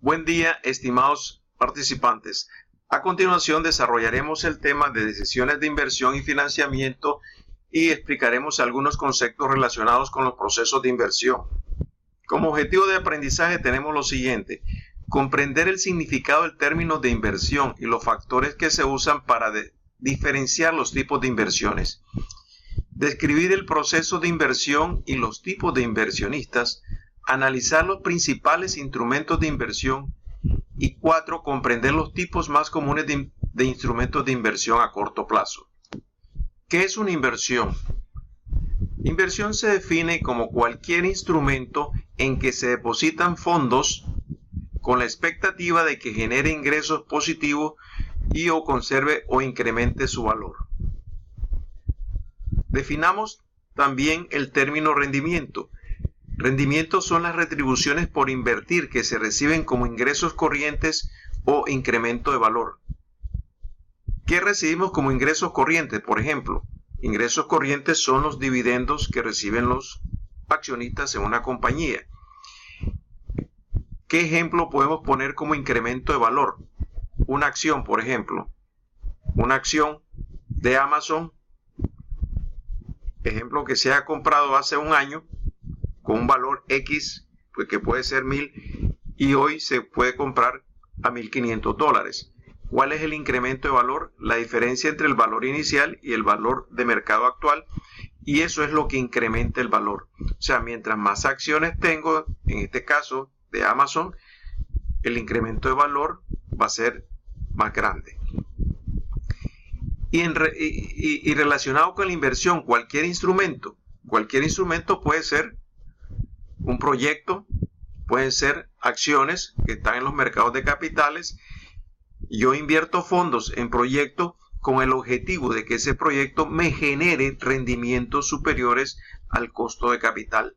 Buen día, estimados participantes. A continuación desarrollaremos el tema de decisiones de inversión y financiamiento y explicaremos algunos conceptos relacionados con los procesos de inversión. Como objetivo de aprendizaje tenemos lo siguiente: comprender el significado del término de inversión y los factores que se usan para diferenciar los tipos de inversiones. Describir el proceso de inversión y los tipos de inversionistas. Analizar los principales instrumentos de inversión. Y 4. Comprender los tipos más comunes de instrumentos de inversión a corto plazo. ¿Qué es una inversión? Inversión se define como cualquier instrumento en que se depositan fondos con la expectativa de que genere ingresos positivos y o conserve o incremente su valor. Definamos también el término rendimiento. Rendimientos son las retribuciones por invertir que se reciben como ingresos corrientes o incremento de valor. ¿Qué recibimos como ingresos corrientes? Por ejemplo, ingresos corrientes son los dividendos que reciben los accionistas en una compañía. ¿Qué ejemplo podemos poner como incremento de valor? Una acción, por ejemplo. Una acción de Amazon, ejemplo, que se ha comprado hace un año, con un valor X, pues que puede ser 1.000, y hoy se puede comprar a $1.500. ¿Cuál es el incremento de valor? La diferencia entre el valor inicial y el valor de mercado actual, y eso es lo que incrementa el valor. O sea, mientras más acciones tengo, en este caso de Amazon, el incremento de valor va a ser más grande. Y relacionado con la inversión, cualquier instrumento puede ser un proyecto, pueden ser acciones que están en los mercados de capitales. Yo invierto fondos en proyectos con el objetivo de que ese proyecto me genere rendimientos superiores al costo de capital.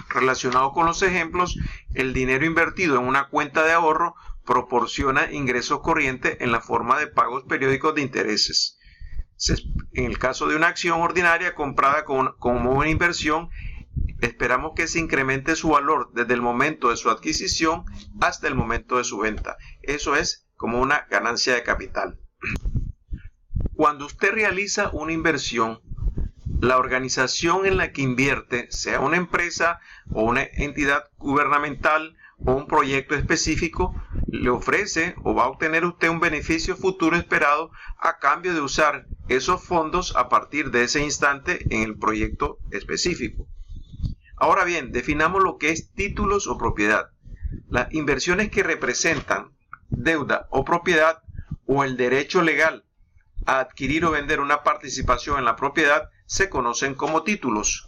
Relacionado con los ejemplos, el dinero invertido en una cuenta de ahorro proporciona ingresos corrientes en la forma de pagos periódicos de intereses. En el caso de una acción ordinaria comprada como una inversión, esperamos que se incremente su valor desde el momento de su adquisición hasta el momento de su venta. Eso es como una ganancia de capital. Cuando usted realiza una inversión, la organización en la que invierte, sea una empresa o una entidad gubernamental o un proyecto específico, le ofrece o va a obtener usted un beneficio futuro esperado a cambio de usar esos fondos a partir de ese instante en el proyecto específico. Ahora bien, definamos lo que es títulos o propiedad. Las inversiones que representan deuda o propiedad o el derecho legal a adquirir o vender una participación en la propiedad se conocen como títulos.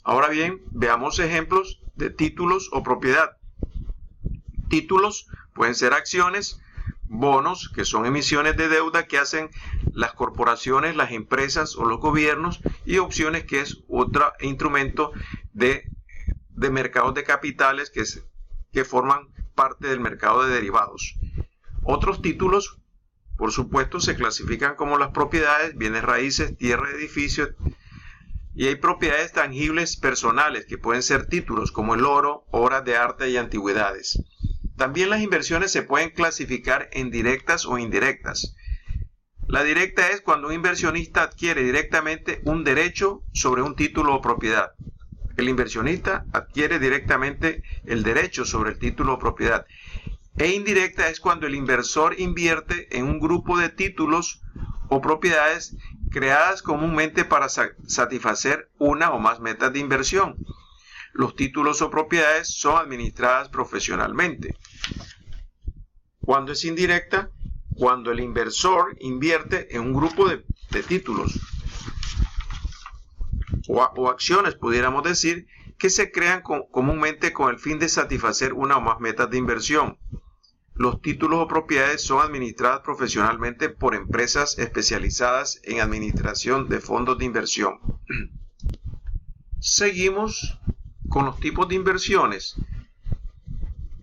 Ahora bien, veamos ejemplos de títulos o propiedad. Títulos pueden ser acciones, bonos, que son emisiones de deuda que hacen las corporaciones, las empresas o los gobiernos, y opciones, que es otro instrumento de mercados de capitales que forman parte del mercado de derivados. Otros títulos, por supuesto, se clasifican como las propiedades, bienes raíces, tierra, edificios, y hay propiedades tangibles personales que pueden ser títulos como el oro, obras de arte y antigüedades. También las inversiones se pueden clasificar en directas o indirectas. La directa es cuando un inversionista adquiere directamente un derecho sobre un título o propiedad. El inversionista adquiere directamente el derecho sobre el título o propiedad. E indirecta es cuando el inversor invierte en un grupo de títulos o propiedades creadas comúnmente para satisfacer una o más metas de inversión. Los títulos o propiedades son administradas profesionalmente. Cuando es indirecta, cuando el inversor invierte en un grupo de títulos o acciones, pudiéramos decir, que se crean comúnmente con el fin de satisfacer una o más metas de inversión. Los títulos o propiedades son administradas profesionalmente por empresas especializadas en administración de fondos de inversión. Seguimos con los tipos de inversiones.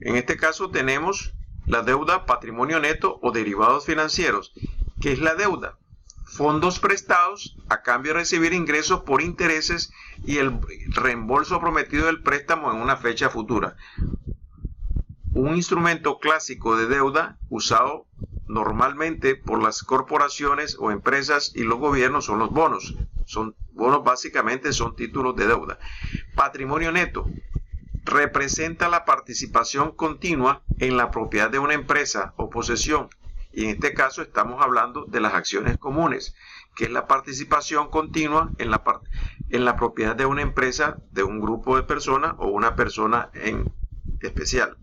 En este caso tenemos la deuda, patrimonio neto o derivados financieros. ¿Qué es la deuda? Fondos prestados a cambio de recibir ingresos por intereses y el reembolso prometido del préstamo en una fecha futura. Un instrumento clásico de deuda usado normalmente por las corporaciones o empresas y los gobiernos son los bonos. Bonos básicamente son títulos de deuda. Patrimonio neto representa la participación continua en la propiedad de una empresa o posesión. Y en este caso estamos hablando de las acciones comunes, que es la participación continua en la propiedad de una empresa, de un grupo de personas o una persona en especial.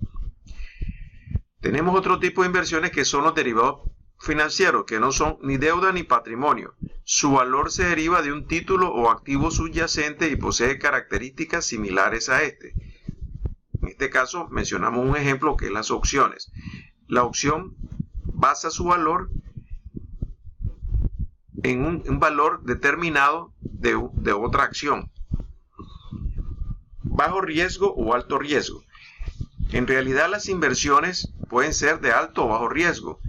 Tenemos otro tipo de inversiones que son los derivados financieros, que no son ni deuda ni patrimonio. Su valor se deriva de un título o activo subyacente y posee características similares a este. En este caso mencionamos un ejemplo que es las opciones. La opción basa su valor en un valor determinado de otra acción. Bajo riesgo o alto riesgo. En realidad las inversiones pueden ser de alto o bajo riesgo.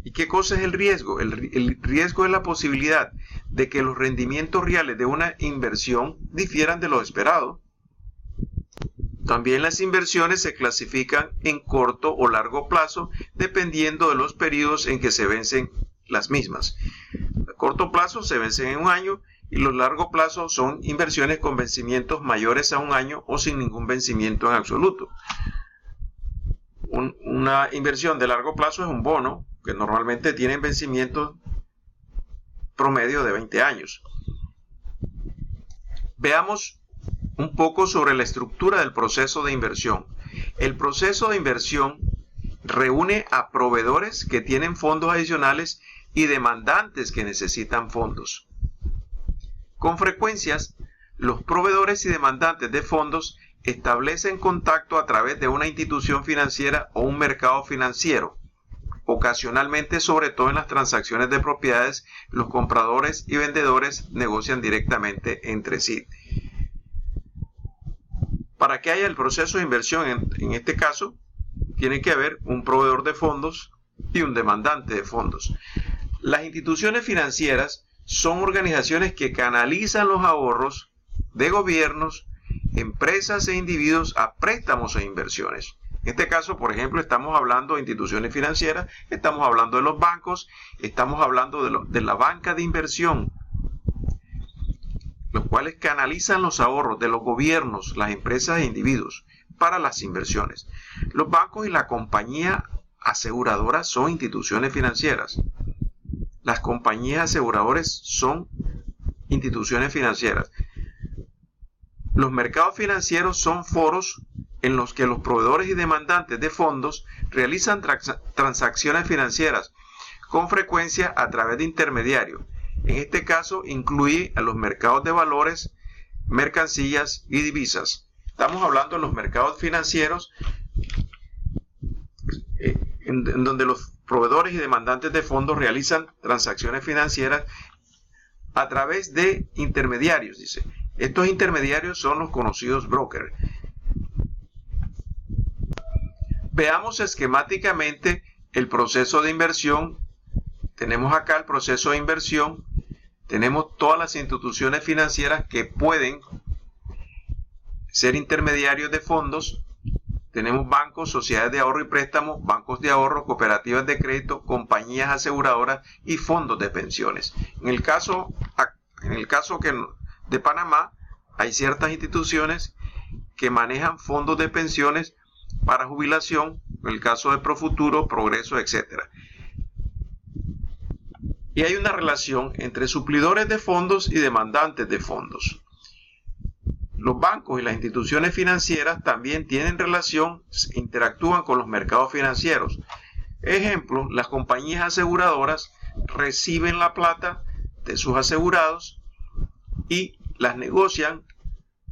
¿Y qué cosa es el riesgo? El riesgo es la posibilidad de que los rendimientos reales de una inversión difieran de lo esperado. También las inversiones se clasifican en corto o largo plazo dependiendo de los periodos en que se vencen las mismas. A corto plazo se vencen en un año y los largo plazo son inversiones con vencimientos mayores a un año o sin ningún vencimiento en absoluto. Una inversión de largo plazo es un bono que normalmente tiene vencimiento promedio de 20 años. Veamos un poco sobre la estructura del proceso de inversión. El proceso de inversión reúne a proveedores que tienen fondos adicionales y demandantes que necesitan fondos. Con frecuencia, los proveedores y demandantes de fondos establecen contacto a través de una institución financiera o un mercado financiero. Ocasionalmente, sobre todo en las transacciones de propiedades, los compradores y vendedores negocian directamente entre sí. Para que haya el proceso de inversión, en este caso, tiene que haber un proveedor de fondos y un demandante de fondos. Las instituciones financieras son organizaciones que canalizan los ahorros de gobiernos, empresas e individuos a préstamos e inversiones. En este caso, por ejemplo, estamos hablando de instituciones financieras, estamos hablando de los bancos, estamos hablando de la banca de inversión, los cuales canalizan los ahorros de los gobiernos, las empresas e individuos para las inversiones. Los bancos y la compañía aseguradora son instituciones financieras. Las compañías aseguradoras son instituciones financieras. Los mercados financieros son foros en los que los proveedores y demandantes de fondos realizan transacciones financieras con frecuencia a través de intermediarios. En este caso incluye a los mercados de valores, mercancías y divisas. Estamos hablando de los mercados financieros en donde los proveedores y demandantes de fondos realizan transacciones financieras a través de intermediarios, dice. Estos intermediarios son los conocidos brokers. Veamos esquemáticamente el proceso de inversión. Tenemos acá el proceso de inversión. Tenemos todas las instituciones financieras que pueden ser intermediarios de fondos. Tenemos bancos, sociedades de ahorro y préstamo, bancos de ahorro, cooperativas de crédito, compañías aseguradoras y fondos de pensiones. En el caso de Panamá, hay ciertas instituciones que manejan fondos de pensiones para jubilación, en el caso de Profuturo, Progreso, etc. Y hay una relación entre suplidores de fondos y demandantes de fondos. Los bancos y las instituciones financieras también tienen relación, interactúan con los mercados financieros. Ejemplo, las compañías aseguradoras reciben la plata de sus asegurados y las negocian,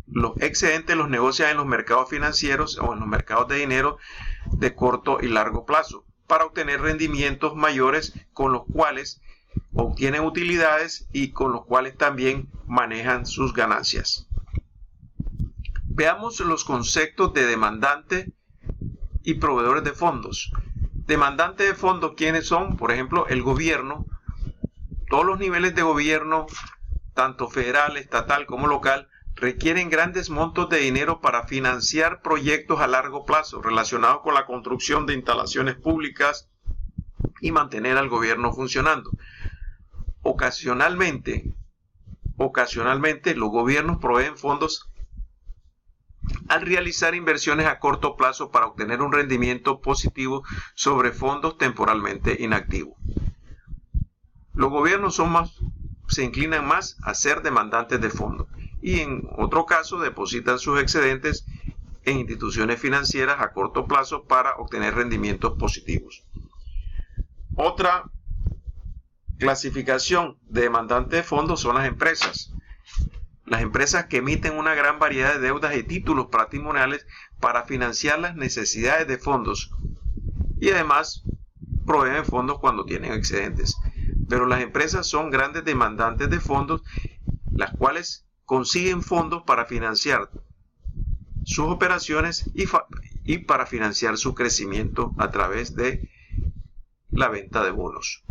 los excedentes los negocian en los mercados financieros o en los mercados de dinero de corto y largo plazo para obtener rendimientos mayores con los cuales obtienen utilidades y con los cuales también manejan sus ganancias. Veamos los conceptos de demandante y proveedores de fondos. Demandante de fondos, ¿quiénes son? Por ejemplo, el gobierno. Todos los niveles de gobierno, tanto federal, estatal como local, requieren grandes montos de dinero para financiar proyectos a largo plazo relacionados con la construcción de instalaciones públicas y mantener al gobierno funcionando. Ocasionalmente los gobiernos proveen fondos al realizar inversiones a corto plazo para obtener un rendimiento positivo sobre fondos temporalmente inactivos. Los gobiernos se inclinan más a ser demandantes de fondos y en otro caso depositan sus excedentes en instituciones financieras a corto plazo para obtener rendimientos positivos. Otra clasificación de demandantes de fondos son las empresas. Las empresas que emiten una gran variedad de deudas y títulos patrimoniales para financiar las necesidades de fondos y además proveen fondos cuando tienen excedentes. Pero las empresas son grandes demandantes de fondos, las cuales consiguen fondos para financiar sus operaciones y para financiar su crecimiento a través de la venta de bonos.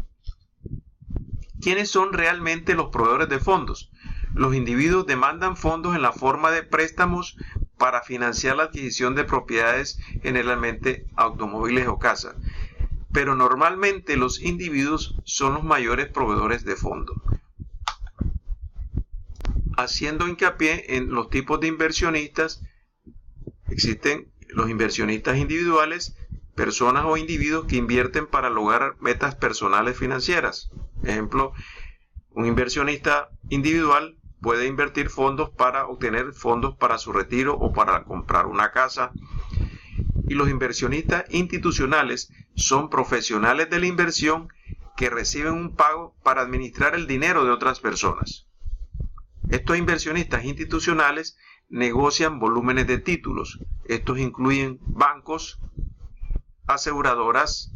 ¿Quiénes son realmente los proveedores de fondos? Los individuos demandan fondos en la forma de préstamos para financiar la adquisición de propiedades, generalmente automóviles o casas. Pero normalmente los individuos son los mayores proveedores de fondos. Haciendo hincapié en los tipos de inversionistas, existen los inversionistas individuales, personas o individuos que invierten para lograr metas personales financieras. Ejemplo, un inversionista individual puede invertir fondos para obtener fondos para su retiro o para comprar una casa. Y los inversionistas institucionales son profesionales de la inversión que reciben un pago para administrar el dinero de otras personas. Estos inversionistas institucionales negocian volúmenes de títulos. Estos incluyen bancos, aseguradoras,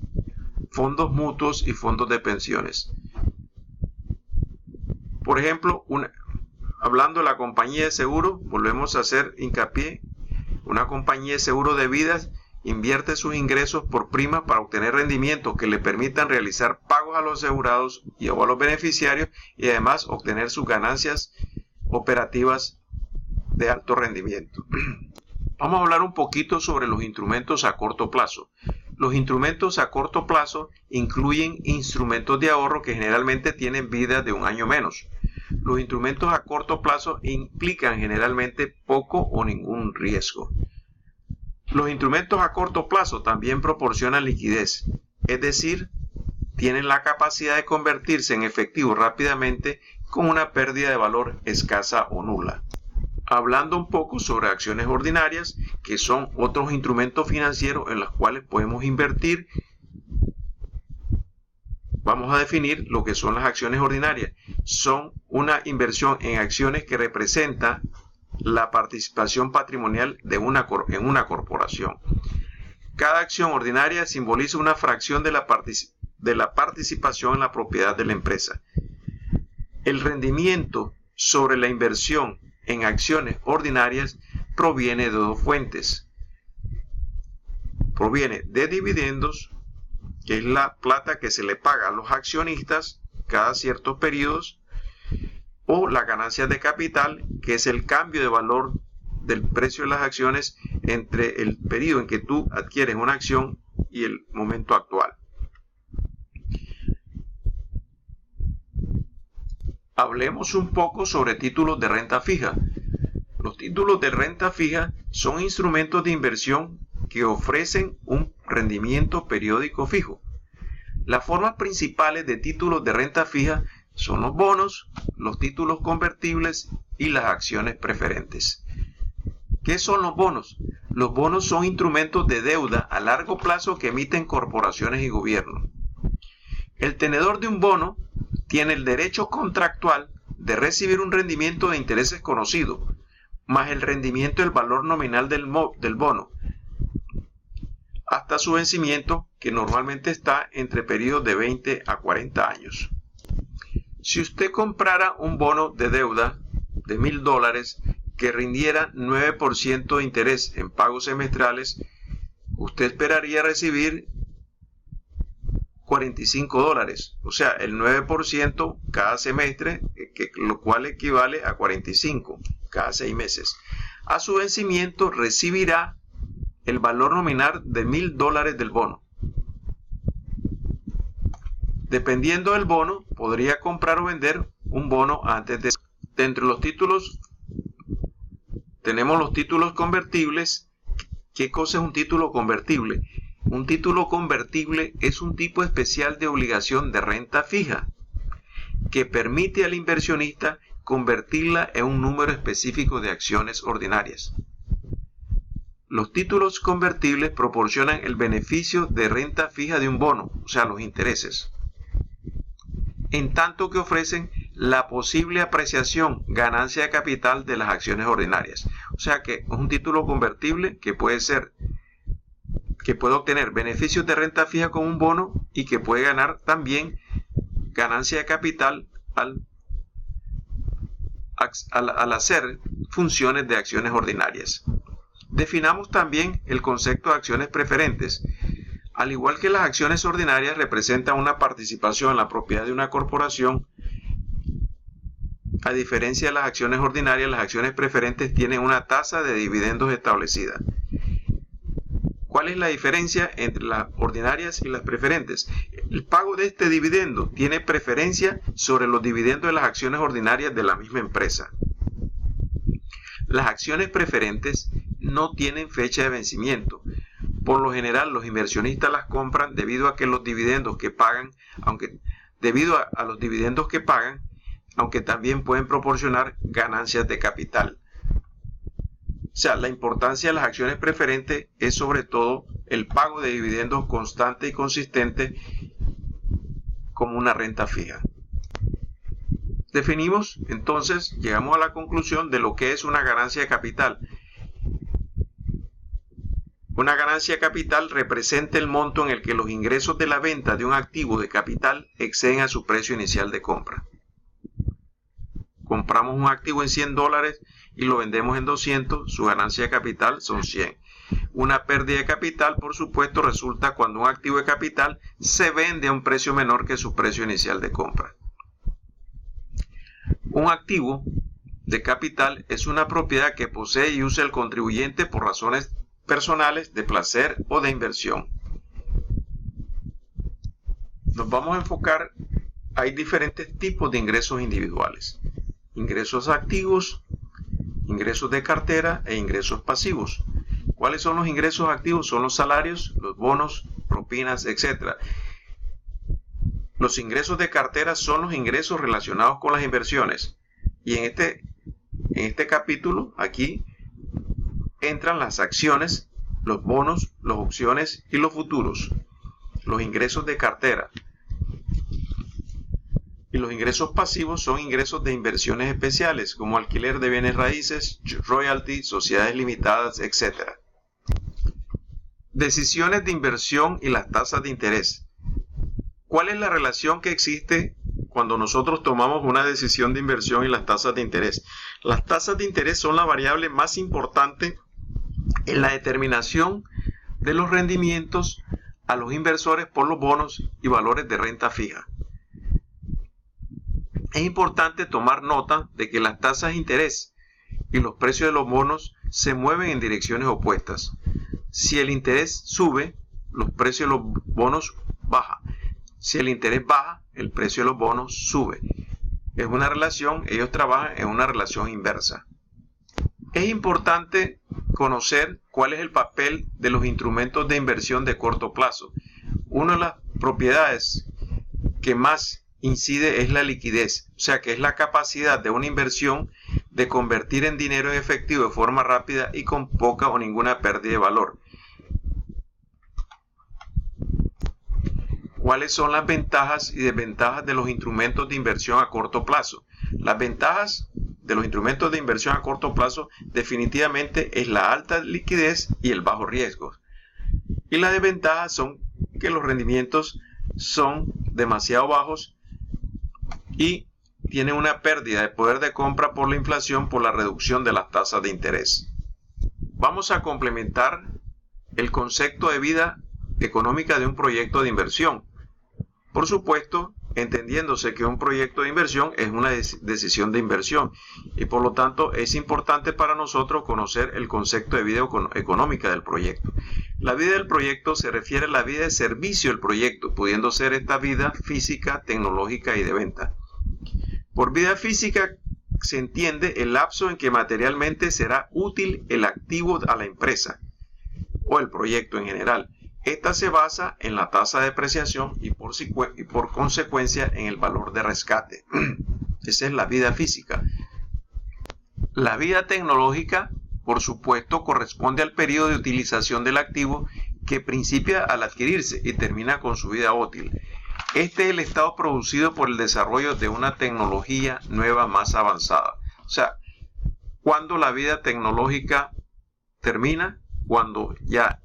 fondos mutuos y fondos de pensiones. Por ejemplo, hablando de la compañía de seguro, volvemos a hacer hincapié. Una compañía de seguro de vidas invierte sus ingresos por prima para obtener rendimientos que le permitan realizar pagos a los asegurados y a los beneficiarios y además obtener sus ganancias operativas de alto rendimiento. Vamos a hablar un poquito sobre los instrumentos a corto plazo. Los instrumentos a corto plazo incluyen instrumentos de ahorro que generalmente tienen vida de un año menos. Los instrumentos a corto plazo implican generalmente poco o ningún riesgo. Los instrumentos a corto plazo también proporcionan liquidez, es decir, tienen la capacidad de convertirse en efectivo rápidamente con una pérdida de valor escasa o nula. Hablando un poco sobre acciones ordinarias, que son otros instrumentos financieros en los cuales podemos invertir, vamos a definir lo que son las acciones ordinarias. Son una inversión en acciones que representa la participación patrimonial en una corporación. Cada acción ordinaria simboliza una fracción de la participación en la propiedad de la empresa. El rendimiento sobre la inversión en acciones ordinarias proviene de dos fuentes. Proviene de dividendos, que es la plata que se le paga a los accionistas cada ciertos periodos, o las ganancias de capital, que es el cambio de valor del precio de las acciones entre el periodo en que tú adquieres una acción y el momento actual. Hablemos un poco sobre títulos de renta fija. Los títulos de renta fija son instrumentos de inversión que ofrecen un rendimiento periódico fijo. Las formas principales de títulos de renta fija son los bonos, los títulos convertibles y las acciones preferentes. ¿Qué son los bonos? Los bonos son instrumentos de deuda a largo plazo que emiten corporaciones y gobiernos. El tenedor de un bono tiene el derecho contractual de recibir un rendimiento de intereses conocido, más el rendimiento del valor nominal del bono, hasta su vencimiento, que normalmente está entre periodos de 20 a 40 años. Si usted comprara un bono de deuda de $1,000 que rindiera 9% de interés en pagos semestrales, usted esperaría recibir $45, o sea, el 9% cada semestre, lo cual equivale a 45. cada 6 meses. A su vencimiento recibirá el valor nominal de $1,000 del bono. Dependiendo del bono, podría comprar o vender un bono antes de... Dentro de los títulos, tenemos los títulos convertibles. ¿Qué cosa es un título convertible? Un título convertible es un tipo especial de obligación de renta fija que permite al inversionista convertirla en un número específico de acciones ordinarias. Los títulos convertibles proporcionan el beneficio de renta fija de un bono, o sea, los intereses, en tanto que ofrecen la posible apreciación, ganancia de capital de las acciones ordinarias. O sea que es un título convertible que puede obtener beneficios de renta fija con un bono y que puede ganar también ganancia de capital al hacer funciones de acciones ordinarias. Definamos también el concepto de acciones preferentes. Al igual que las acciones ordinarias representan una participación en la propiedad de una corporación, a diferencia de las acciones ordinarias, las acciones preferentes tienen una tasa de dividendos establecida. ¿Cuál es la diferencia entre las ordinarias y las preferentes? El pago de este dividendo tiene preferencia sobre los dividendos de las acciones ordinarias de la misma empresa. Las acciones preferentes no tienen fecha de vencimiento. Por lo general, los inversionistas las compran debido a los dividendos que pagan, aunque también pueden proporcionar ganancias de capital. O sea, la importancia de las acciones preferentes es sobre todo el pago de dividendos constante y consistente como una renta fija. Definimos, entonces, llegamos a la conclusión de lo que es una ganancia de capital. Una ganancia de capital representa el monto en el que los ingresos de la venta de un activo de capital exceden a su precio inicial de compra. Compramos un activo en $100 y lo vendemos en 200, su ganancia de capital son 100. Una pérdida de capital, por supuesto, resulta cuando un activo de capital se vende a un precio menor que su precio inicial de compra. Un activo de capital es una propiedad que posee y usa el contribuyente por razones personales, de placer o de inversión. Nos vamos a enfocar, hay diferentes tipos de ingresos individuales: ingresos activos, ingresos de cartera e ingresos pasivos. ¿Cuáles son los ingresos activos? Son los salarios, los bonos, propinas, etc. Los ingresos de cartera son los ingresos relacionados con las inversiones. Y en este capítulo, aquí, entran las acciones, los bonos, las opciones y los futuros. Los ingresos de cartera. Y los ingresos pasivos son ingresos de inversiones especiales, como alquiler de bienes raíces, royalty, sociedades limitadas, etc. Decisiones de inversión y las tasas de interés. ¿Cuál es la relación que existe cuando nosotros tomamos una decisión de inversión y las tasas de interés? Las tasas de interés son la variable más importante en la determinación de los rendimientos a los inversores por los bonos y valores de renta fija. Es importante tomar nota de que las tasas de interés y los precios de los bonos se mueven en direcciones opuestas. Si el interés sube, los precios de los bonos bajan. Si el interés baja, el precio de los bonos sube. Es una relación, ellos trabajan en una relación inversa. Es importante conocer cuál es el papel de los instrumentos de inversión de corto plazo. Una de las propiedades que más incide es la liquidez, o sea que es la capacidad de una inversión de convertir en dinero en efectivo de forma rápida y con poca o ninguna pérdida de valor. ¿Cuáles son las ventajas y desventajas de los instrumentos de inversión a corto plazo? Las ventajas de los instrumentos de inversión a corto plazo definitivamente es la alta liquidez y el bajo riesgo. Y las desventajas son que los rendimientos son demasiado bajos y tienen una pérdida de poder de compra por la inflación por la reducción de las tasas de interés. Vamos a complementar el concepto de vida económica de un proyecto de inversión. Por supuesto, entendiéndose que un proyecto de inversión es una decisión de inversión y por lo tanto es importante para nosotros conocer el concepto de vida económica del proyecto. La vida del proyecto se refiere a la vida de servicio del proyecto, pudiendo ser esta vida física, tecnológica y de venta. Por vida física se entiende el lapso en que materialmente será útil el activo a la empresa o el proyecto en general. Esta se basa en la tasa de depreciación y por consecuencia en el valor de rescate. Esa es la vida física. La vida tecnológica, por supuesto, corresponde al periodo de utilización del activo que principia al adquirirse y termina con su vida útil. Este es el estado producido por el desarrollo de una tecnología nueva más avanzada. O sea, cuando la vida tecnológica termina, cuando ya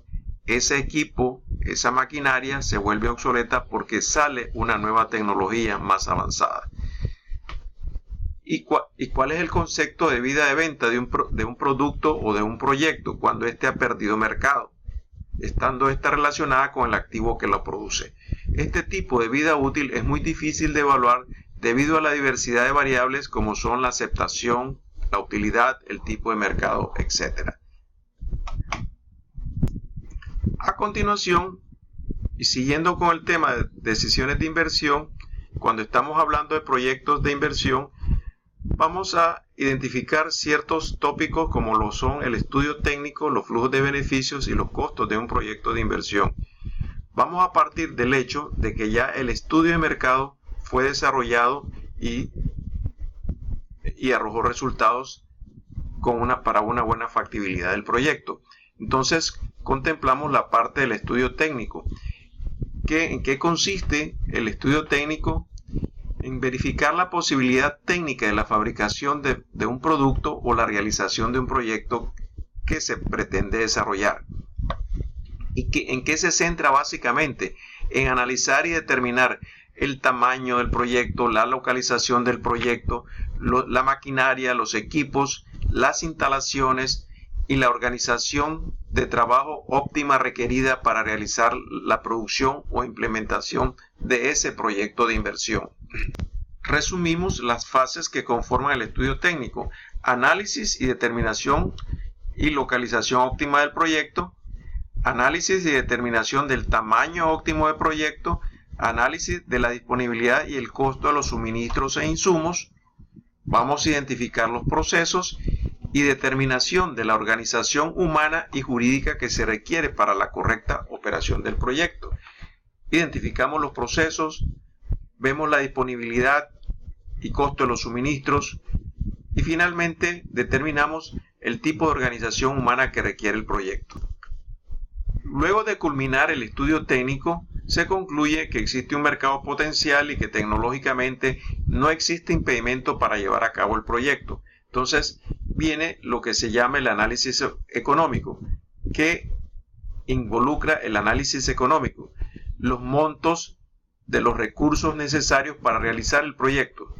ese equipo, esa maquinaria se vuelve obsoleta porque sale una nueva tecnología más avanzada. ¿Y cuál es el concepto de vida de venta de un producto o de un proyecto cuando éste ha perdido mercado, estando esta relacionada con el activo que lo produce? Este tipo de vida útil es muy difícil de evaluar debido a la diversidad de variables como son la aceptación, la utilidad, el tipo de mercado, etc. A continuación, y siguiendo con el tema de decisiones de inversión, cuando estamos hablando de proyectos de inversión, vamos a identificar ciertos tópicos como lo son el estudio técnico, los flujos de beneficios y los costos de un proyecto de inversión. Vamos a partir del hecho de que ya el estudio de mercado fue desarrollado y arrojó resultados para una buena factibilidad del proyecto. Entonces, contemplamos la parte del estudio técnico. ¿En qué consiste el estudio técnico? En verificar la posibilidad técnica de la fabricación de un producto o la realización de un proyecto que se pretende desarrollar. ¿En qué se centra básicamente? En analizar y determinar el tamaño del proyecto, la localización del proyecto, la maquinaria, los equipos, las instalaciones y la organización de trabajo óptima requerida para realizar la producción o implementación de ese proyecto de inversión. Resumimos las fases que conforman el estudio técnico: análisis y determinación y localización óptima del proyecto, análisis y determinación del tamaño óptimo del proyecto, análisis de la disponibilidad y el costo de los suministros e insumos. Vamos a identificar los procesos y determinación de la organización humana y jurídica que se requiere para la correcta operación del proyecto. Identificamos los procesos, vemos la disponibilidad y costo de los suministros y finalmente determinamos el tipo de organización humana que requiere el proyecto. Luego de culminar el estudio técnico, se concluye que existe un mercado potencial y que tecnológicamente no existe impedimento para llevar a cabo el proyecto. Entonces viene lo que se llama el análisis económico, que involucra el análisis económico, los montos de los recursos necesarios para realizar el proyecto,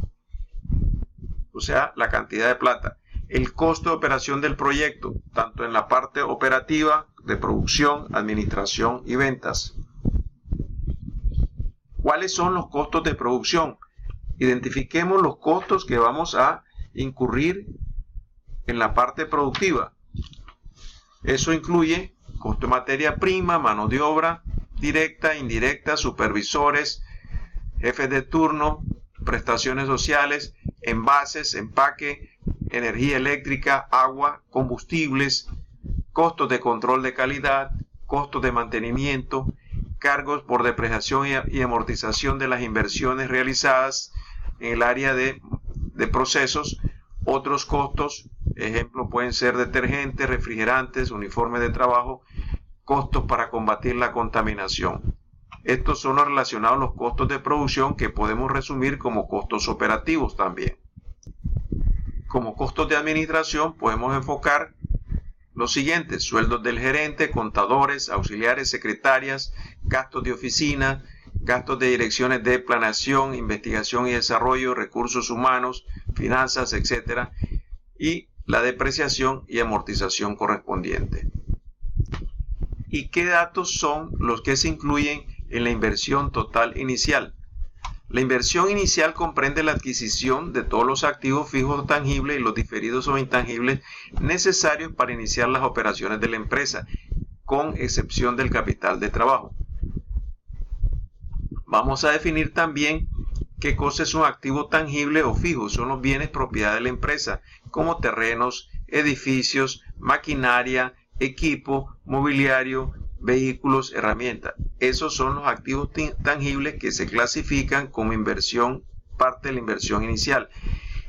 o sea, la cantidad de plata, el costo de operación del proyecto, tanto en la parte operativa, de producción, administración y ventas. ¿Cuáles son los costos de producción? Identifiquemos los costos que vamos a incurrir en la parte productiva. Eso incluye costo de materia prima, mano de obra directa, indirecta, supervisores, jefes de turno, prestaciones sociales, envases, empaque, energía eléctrica, agua, combustibles, costos de control de calidad, costos de mantenimiento, cargos por depreciación y amortización de las inversiones realizadas en el área de procesos. Otros costos, ejemplo, pueden ser detergentes, refrigerantes, uniformes de trabajo, costos para combatir la contaminación. Estos son los relacionados a los costos de producción, que podemos resumir como costos operativos también. Como costos de administración podemos enfocar los siguientes: sueldos del gerente, contadores, auxiliares, secretarias, gastos de oficina, gastos de direcciones de planeación, investigación y desarrollo, recursos humanos, finanzas, etc. Y la depreciación y amortización correspondiente. ¿Y qué datos son los que se incluyen en la inversión total inicial? La inversión inicial comprende la adquisición de todos los activos fijos o tangibles y los diferidos o intangibles necesarios para iniciar las operaciones de la empresa, con excepción del capital de trabajo. Vamos a definir también qué cosa es un activo tangible o fijo. Son los bienes propiedad de la empresa, como terrenos, edificios, maquinaria, equipo, mobiliario, vehículos, herramientas. Esos son los activos tangibles que se clasifican como inversión, parte de la inversión inicial.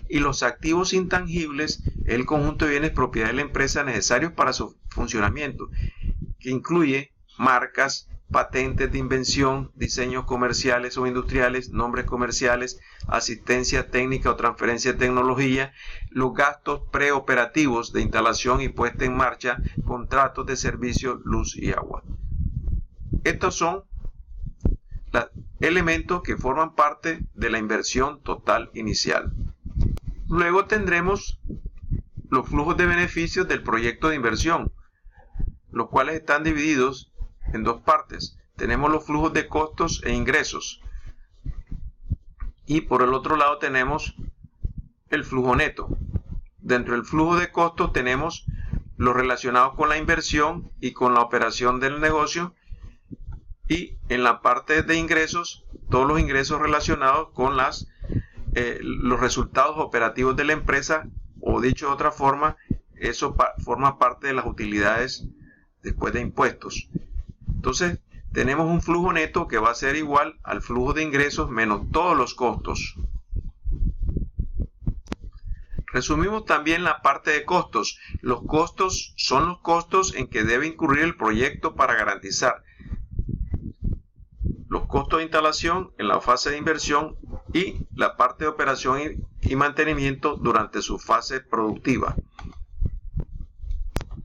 Y los activos intangibles es el conjunto de bienes propiedad de la empresa necesarios para su funcionamiento, que incluye marcas, patentes de invención, diseños comerciales o industriales, nombres comerciales, asistencia técnica o transferencia de tecnología, los gastos preoperativos de instalación y puesta en marcha, contratos de servicio, luz y agua. Estos son los elementos que forman parte de la inversión total inicial. Luego tendremos los flujos de beneficios del proyecto de inversión, los cuales están divididos en dos partes. Tenemos los flujos de costos e ingresos, y por el otro lado tenemos el flujo neto. Dentro del flujo de costos tenemos los relacionados con la inversión y con la operación del negocio, y en la parte de ingresos, todos los ingresos relacionados con los resultados operativos de la empresa, o dicho de otra forma, eso forma parte de las utilidades después de impuestos. Entonces, tenemos un flujo neto que va a ser igual al flujo de ingresos menos todos los costos. Resumimos también la parte de costos. Los costos son los costos en que debe incurrir el proyecto para garantizar los costos de instalación en la fase de inversión y la parte de operación y mantenimiento durante su fase productiva.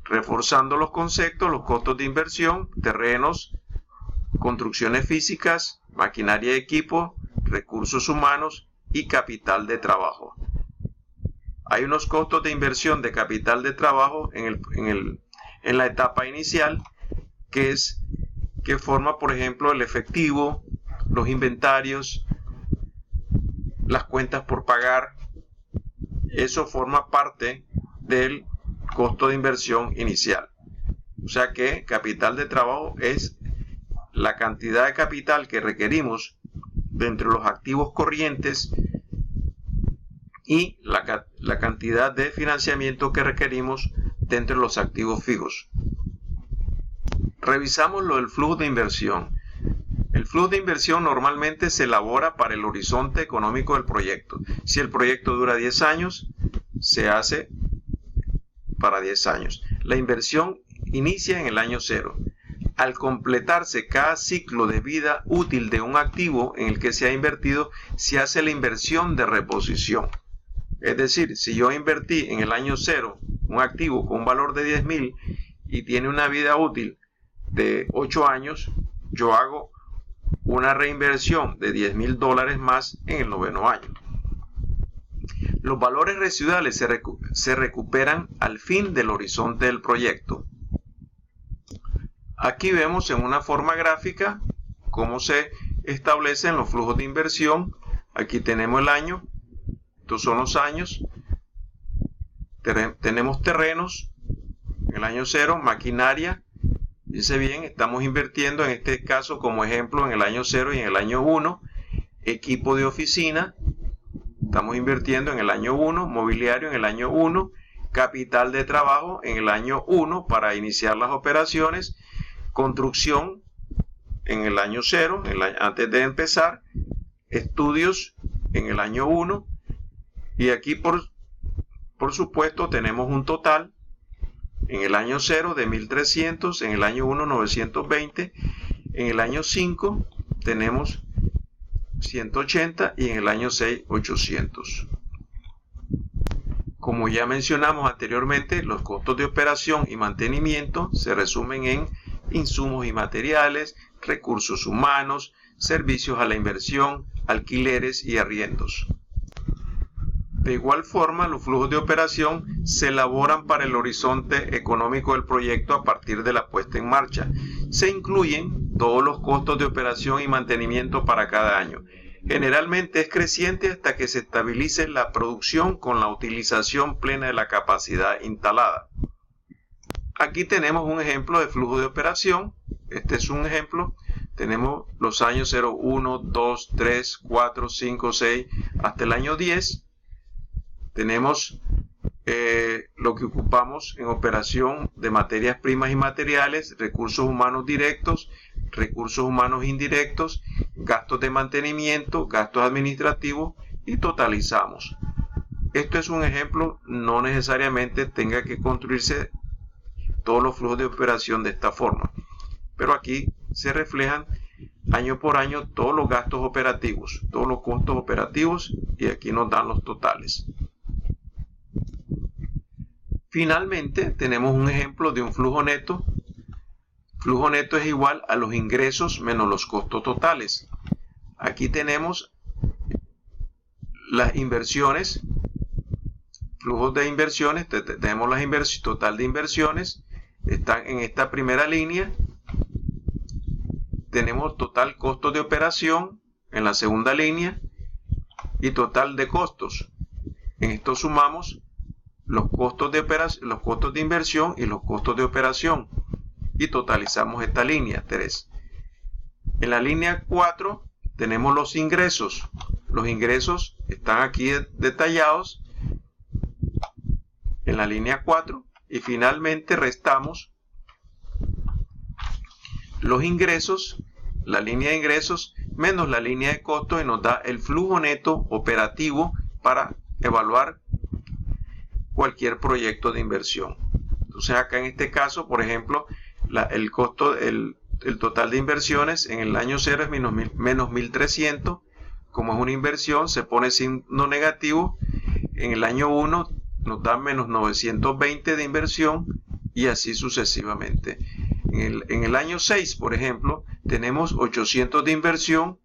Reforzando los conceptos, los costos de inversión, terrenos, construcciones físicas, maquinaria y equipo, recursos humanos y capital de trabajo. Hay unos costos de inversión de capital de trabajo en la etapa inicial, que forma, por ejemplo, el efectivo, los inventarios, las cuentas por pagar. Eso forma parte del costo de inversión inicial. O sea que capital de trabajo es la cantidad de capital que requerimos de entre los activos corrientes y la cantidad de financiamiento que requerimos de entre los activos fijos. Revisamos lo del flujo de inversión. El flujo de inversión normalmente se elabora para el horizonte económico del proyecto. Si el proyecto dura 10 años, se hace para 10 años. La inversión inicia en el año 0. Al completarse cada ciclo de vida útil de un activo en el que se ha invertido, se hace la inversión de reposición. Es decir, si yo invertí en el año 0 un activo con un valor de 10.000 y tiene una vida útil de 8 años, yo hago una reinversión de $10.000 más en el 9º año. Los valores residuales se recuperan al fin del horizonte del proyecto. Aquí vemos en una forma gráfica cómo se establecen los flujos de inversión. Aquí tenemos el año, estos son los años. Tenemos terrenos, en el año 0, maquinaria. Dice bien, estamos invirtiendo en este caso como ejemplo en el año 0 y en el año 1. Equipo de oficina, estamos invirtiendo en el año 1, mobiliario en el año 1, capital de trabajo en el año 1 para iniciar las operaciones, construcción en el año 0, antes de empezar, estudios en el año 1, y aquí por supuesto tenemos un total en el año 0 de 1.300, en el año 1 920, en el año 5 tenemos 180 y en el año 6 800. Como ya mencionamos anteriormente, los costos de operación y mantenimiento se resumen en insumos y materiales, recursos humanos, servicios a la inversión, alquileres y arriendos. De igual forma, los flujos de operación se elaboran para el horizonte económico del proyecto a partir de la puesta en marcha. Se incluyen todos los costos de operación y mantenimiento para cada año. Generalmente es creciente hasta que se estabilice la producción con la utilización plena de la capacidad instalada. Aquí tenemos un ejemplo de flujo de operación. Este es un ejemplo. Tenemos los años 0, 1, 2, 3, 4, 5, 6 hasta el año 10. Tenemos lo que ocupamos en operación de materias primas y materiales, recursos humanos directos, recursos humanos indirectos, gastos de mantenimiento, gastos administrativos y totalizamos. Esto es un ejemplo, no necesariamente tenga que construirse todos los flujos de operación de esta forma, pero aquí se reflejan año por año todos los gastos operativos, todos los costos operativos, y aquí nos dan los totales. Finalmente tenemos un ejemplo de un flujo neto. Flujo neto es igual a los ingresos menos los costos totales. Aquí tenemos las inversiones, flujos de inversiones, tenemos la total de inversiones, están en esta primera línea. Tenemos total costos de operación en la segunda línea y total de costos. En esto sumamos los costos de operación, los costos de inversión y los costos de operación y totalizamos esta línea 3. En la línea 4 tenemos los ingresos. Los ingresos están aquí detallados en la línea 4 y finalmente restamos los ingresos, la línea de ingresos menos la línea de costos, y nos da el flujo neto operativo para evaluar cualquier proyecto de inversión. Entonces acá en este caso, por ejemplo, el costo, el total de inversiones en el año 0 es menos 1.300. Como es una inversión, se pone signo negativo. En el año 1 nos da menos 920 de inversión y así sucesivamente. En el año 6, por ejemplo, tenemos 800 de inversión,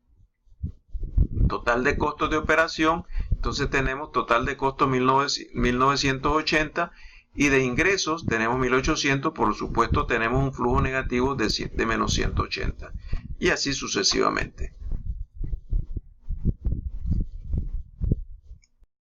total de costos de operación, entonces tenemos total de costos 1980 y de ingresos tenemos 1800, por supuesto tenemos un flujo negativo de menos 180 y así sucesivamente.